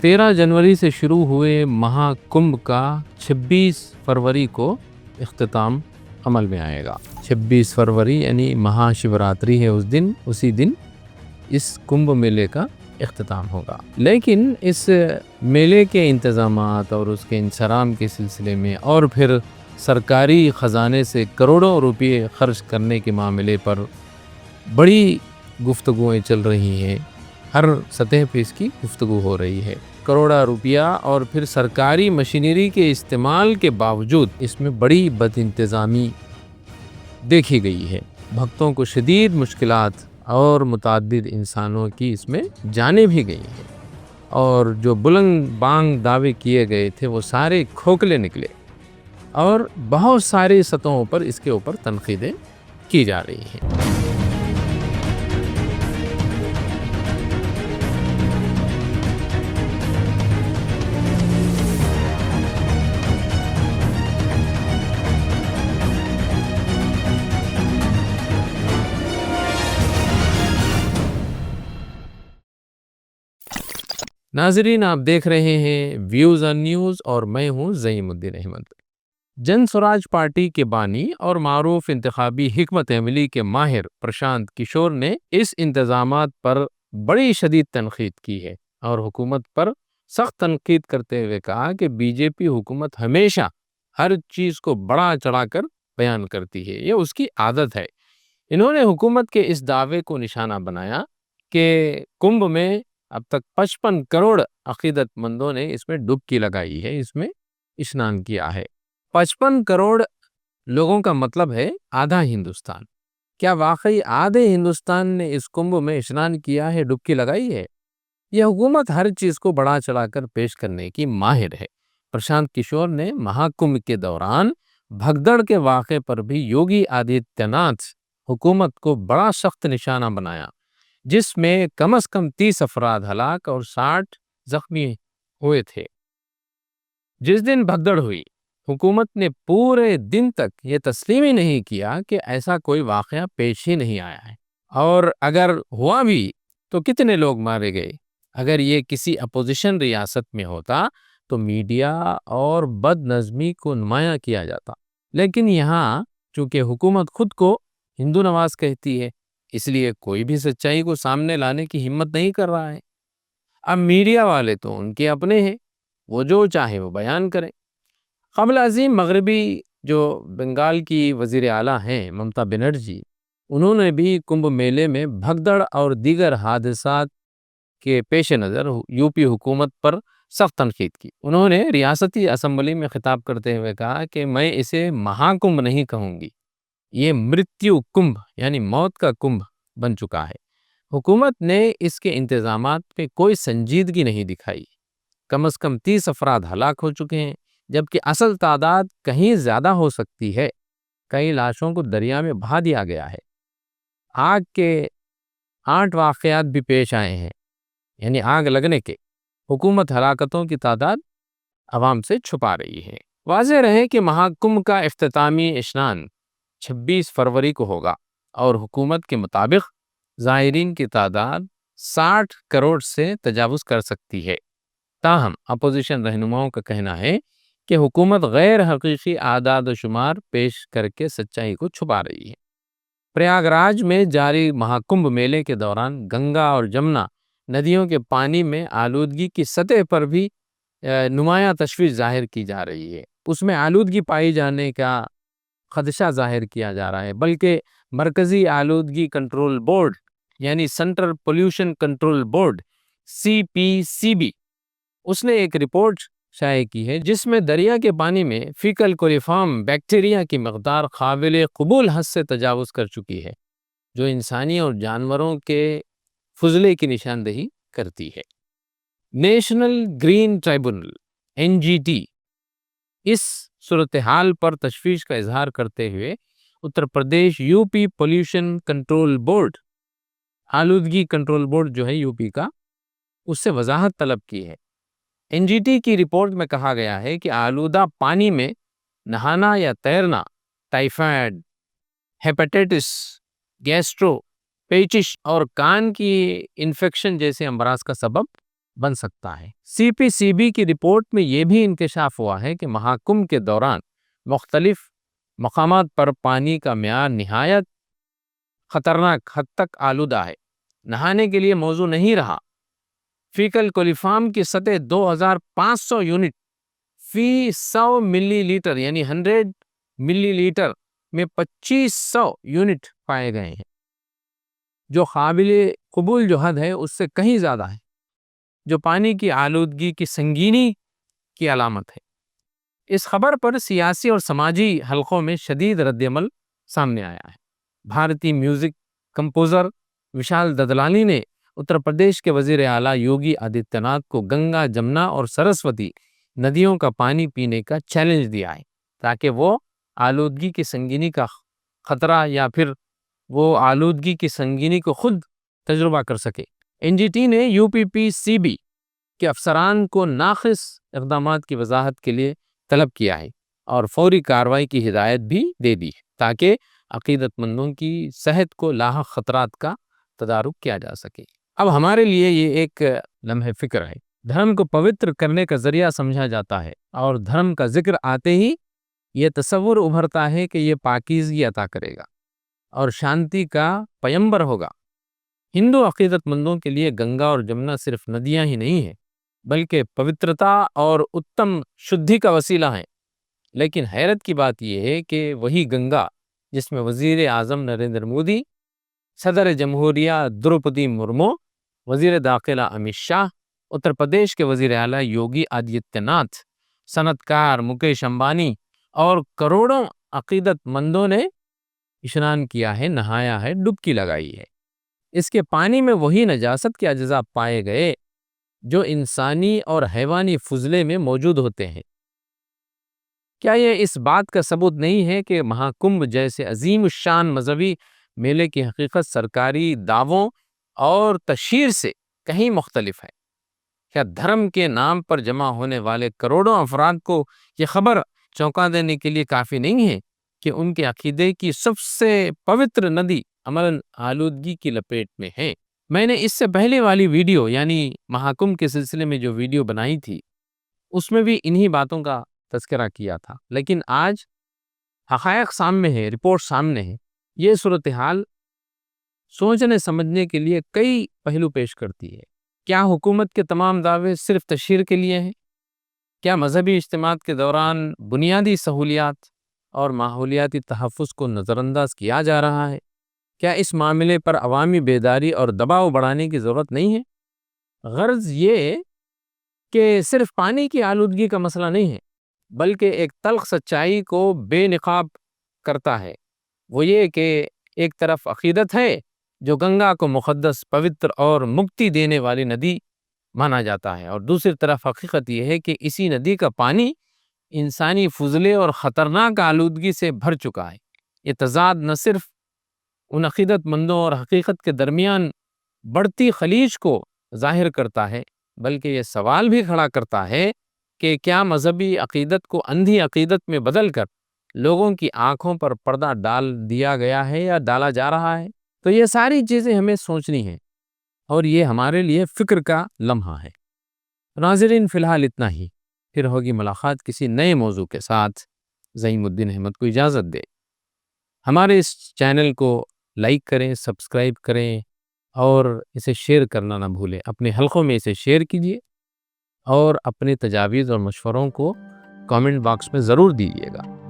13 जनवरी से शुरू हुए महाकुंभ का 26 फरवरी को इख्तिताम अमल में आएगा। 26 फरवरी यानी महाशिवरात्रि है उसी दिन इस कुंभ मेले का इख्तिताम होगा। लेकिन इस मेले के इंतज़ामात और उसके इंसराम के सिलसिले में और फिर सरकारी ख़जाने से करोड़ों रुपये खर्च करने के मामले पर बड़ी गुफ्तगुएं चल रही हैं। हर सतह पे इसकी गुफ्तगू हो रही है। करोड़ा रुपया और फिर सरकारी मशीनरी के इस्तेमाल के बावजूद इसमें बड़ी बदइंतज़ामी देखी गई है। भक्तों को शदीद मुश्किलात और मुतअद्दिद इंसानों की इसमें जानें भी गई हैं और जो बुलंद बांग दावे किए गए थे वो सारे खोखले निकले और बहुत सारे सतहों पर इसके ऊपर तनकीदें की जा रही हैं। नाज़रीन, आप देख रहे हैं व्यूज़ ऑन न्यूज़ और मैं हूँ ज़ईमुद्दीन अहमद। जन स्वराज पार्टी के बानी और मारूफ इंतखाबी हिकमत अमली के माहिर प्रशांत किशोर ने इस इंतज़ामात पर बड़ी शदीद तनकीद की है और हुकूमत पर सख्त तनकीद करते हुए कहा कि बीजेपी हुकूमत हमेशा हर चीज़ को बढ़ा चढ़ाकर बयान करती है, ये उसकी आदत है। इन्होंने हुकूमत के इस दावे को निशाना बनाया कि कुंभ में अब तक 55 करोड़ अकीदतमंदों ने इसमें डुबकी लगाई है, इसमें स्नान किया है। 55 करोड़ लोगों का मतलब है आधा हिंदुस्तान। क्या वाकई आधे हिंदुस्तान ने इस कुंभ में स्नान किया है, डुबकी लगाई है? यह हुकूमत हर चीज़ को बढ़ा चढ़ाकर पेश करने की माहिर है। प्रशांत किशोर ने महाकुंभ के दौरान भगदड़ के वाक़े पर भी योगी आदित्यनाथ हुकूमत को बड़ा सख्त निशाना बनाया, जिसमें कम से कम 30 अफराद हलाक और 60 जख्मी हुए थे। जिस दिन भगदड़ हुई, हुकूमत ने पूरे दिन तक ये तस्लीम ही नहीं किया कि ऐसा कोई वाक़या पेश ही नहीं आया है और अगर हुआ भी तो कितने लोग मारे गए। अगर ये किसी अपोजिशन रियासत में होता तो मीडिया और बदनज़मी को नुमायां किया जाता, लेकिन यहाँ चूँकि हुकूमत खुद को हिंदू नवाज कहती है, इसलिए कोई भी सच्चाई को सामने लाने की हिम्मत नहीं कर रहा है। अब मीडिया वाले तो उनके अपने हैं, वो जो चाहे वो बयान करें। क़ब्ल अज़ीम मगरबी जो बंगाल की वज़ीर आला हैं ममता बनर्जी, उन्होंने भी कुंभ मेले में भगदड़ और दीगर हादसात के पेश नज़र यूपी हुकूमत पर सख्त तनकीद की। उन्होंने रियासती असम्बली में खिताब करते हुए कहा कि मैं इसे महाकुंभ नहीं कहूँगी, ये मृत्यु कुंभ यानी मौत का कुंभ बन चुका है। हुकूमत ने इसके इंतज़ामात पे कोई संजीदगी नहीं दिखाई। कम से कम 30 अफराद हलाक हो चुके हैं, जबकि असल तादाद कहीं ज़्यादा हो सकती है। कई लाशों को दरिया में बहा दिया गया है। आग के 8 वाक़यात भी पेश आए हैं, यानी आग लगने के। हुकूमत हलाकतों की तादाद अवाम से छुपा रही है। वाज़ेह रहे कि महाकुंभ का इख्तितामी स्नान 26 फरवरी को होगा और हुकूमत के मुताबिक ज़ायरीन की तादाद 60 करोड़ से तजावुज़ कर सकती है। ताहम अपोजिशन रहनुमाओं का कहना है कि हुकूमत गैर हकीकी आदाद व शुमार पेश करके सच्चाई को छुपा रही है। प्रयागराज में जारी महाकुंभ मेले के दौरान गंगा और जमुना नदियों के पानी में आलूदगी की सतह पर भी नुमायां तशवीश जाहिर की जा रही है। उसमें आलूदगी पाई जाने का खदशा जाहिर किया जा रहा है, बल्कि मरकज़ी आलूदगी कंट्रोल बोर्ड यानी central pollution control board CPCB, उसने एक रिपोर्ट शाये की है जिसमें दरिया के पानी में फीकल कोलिफॉर्म बैक्टीरिया की मकदार काबिल कबूल हद से तजावुज़ कर चुकी है, जो इंसानी और जानवरों के फुजले की निशानदेही करती है। नेशनल ग्रीन ट्राइब्यूनल NGT इस सूरत हाल पर तशवीश का इजहार करते हुए Uttar Pradesh UP pollution control board, आलूदगी कंट्रोल बोर्ड जो है यूपी का, उससे वजाहत तलब की है। NGT की रिपोर्ट में कहा गया है कि आलूदा पानी में नहाना या तैरना टाइफाइड, हेपेटाइटिस, गैस्ट्रो, पेचिश और कान की इन्फेक्शन जैसे अमराज का सबब بن سکتا ہے۔ CPCB کی رپورٹ میں یہ بھی انکشاف ہوا ہے کہ مہاکمبھ کے دوران مختلف مقامات پر پانی کا معیار نہایت خطرناک حد تک آلودہ ہے، نہانے کے لیے موزوں نہیں رہا۔ فیکل کولیفارم کی سطح 2500 یونٹ فی 100 ملی لیٹر یعنی 100 ملی لیٹر میں 2500 یونٹ پائے گئے ہیں، جو قابل قبول جو حد ہے اس سے کہیں زیادہ ہے، جو پانی کی آلودگی کی سنگینی کی علامت ہے۔ اس خبر پر سیاسی اور سماجی حلقوں میں شدید رد عمل سامنے آیا ہے۔ بھارتی میوزک کمپوزر وشال ددلانی نے اتر پردیش کے وزیر اعلیٰ یوگی آدتیہ ناتھ کو گنگا، جمنا اور سرسوتی ندیوں کا پانی پینے کا چیلنج دیا ہے، تاکہ وہ آلودگی کی سنگینی کا خطرہ یا پھر وہ آلودگی کی سنگینی کو خود تجربہ کر سکے۔ NGT نے UPPCB کے افسران کو ناقص اقدامات کی وضاحت کے لیے طلب کیا ہے اور فوری کارروائی کی ہدایت بھی دے دی ہے، تاکہ عقیدت مندوں کی صحت کو لاحق خطرات کا تدارک کیا جا سکے۔ اب ہمارے لیے یہ ایک لمحہ فکر ہے۔ دھرم کو پوتر کرنے کا ذریعہ سمجھا جاتا ہے، اور دھرم کا ذکر آتے ہی یہ تصور ابھرتا ہے کہ یہ پاکیزگی عطا کرے گا اور شانتی کا پیمبر ہوگا۔ ہندو عقیدت مندوں کے لیے گنگا اور جمنا صرف ندیاں ہی نہیں ہیں، بلکہ پوترتا اور اتم شدھی کا وسیلہ ہیں۔ لیکن حیرت کی بات یہ ہے کہ وہی گنگا جس میں وزیر اعظم نریندر مودی، صدر جمہوریہ دروپدی مرمو، وزیر داخلہ امت شاہ، اتر پردیش کے وزیر اعلیٰ یوگی آدتیہ ناتھ، صنعت کار مکیش امبانی اور کروڑوں عقیدت مندوں نے اشنان کیا ہے، نہایا ہے، ڈبکی لگائی ہے۔ اس کے پانی میں وہی نجاست کے اجزاء پائے گئے جو انسانی اور حیوانی فضلے میں موجود ہوتے ہیں۔ کیا یہ اس بات کا ثبوت نہیں ہے کہ مہاکمبھ جیسے عظیم الشان مذہبی میلے کی حقیقت سرکاری دعووں اور تشہیر سے کہیں مختلف ہے؟ کیا دھرم کے نام پر جمع ہونے والے کروڑوں افراد کو یہ خبر چونکا دینے کے لیے کافی نہیں ہے کہ ان کے عقیدے کی سب سے پوتر ندی عملاً آلودگی کی لپیٹ میں ہے؟ میں نے اس سے پہلے والی ویڈیو یعنی مہاکمبھ کے سلسلے میں جو ویڈیو بنائی تھی اس میں بھی انہی باتوں کا تذکرہ کیا تھا، لیکن آج حقائق سامنے ہے، رپورٹ سامنے ہے۔ یہ صورتحال سوچنے سمجھنے کے لیے کئی پہلو پیش کرتی ہے۔ کیا حکومت کے تمام دعوے صرف تشہیر کے لیے ہیں؟ کیا مذہبی اجتماعات کے دوران بنیادی سہولیات اور ماحولیاتی تحفظ کو نظر انداز کیا جا رہا ہے؟ کیا اس معاملے پر عوامی بیداری اور دباؤ بڑھانے کی ضرورت نہیں ہے؟ غرض یہ کہ صرف پانی کی آلودگی کا مسئلہ نہیں ہے، بلکہ ایک تلخ سچائی کو بے نقاب کرتا ہے۔ وہ یہ کہ ایک طرف عقیدت ہے جو گنگا کو مقدس، پوتر اور مکتی دینے والی ندی مانا جاتا ہے، اور دوسری طرف حقیقت یہ ہے کہ اسی ندی کا پانی انسانی فضلے اور خطرناک آلودگی سے بھر چکا ہے۔ یہ تضاد نہ صرف ان عقیدت مندوں اور حقیقت کے درمیان بڑھتی خلیج کو ظاہر کرتا ہے، بلکہ یہ سوال بھی کھڑا کرتا ہے کہ کیا مذہبی عقیدت کو اندھی عقیدت میں بدل کر لوگوں کی آنکھوں پر پردہ ڈال دیا گیا ہے یا ڈالا جا رہا ہے؟ تو یہ ساری چیزیں ہمیں سوچنی ہیں، اور یہ ہمارے لیے فکر کا لمحہ ہے۔ ناظرین، فی الحال اتنا ہی، پھر ہوگی ملاقات کسی نئے موضوع کے ساتھ۔ زعیم الدین احمد کو اجازت دے۔ ہمارے اس چینل کو لائک کریں، سبسکرائب کریں اور اسے شیئر کرنا نہ بھولیں۔ اپنے حلقوں میں اسے شیئر کیجیے اور اپنے تجاویز اور مشوروں کو کامنٹ باکس میں ضرور دیجیے گا۔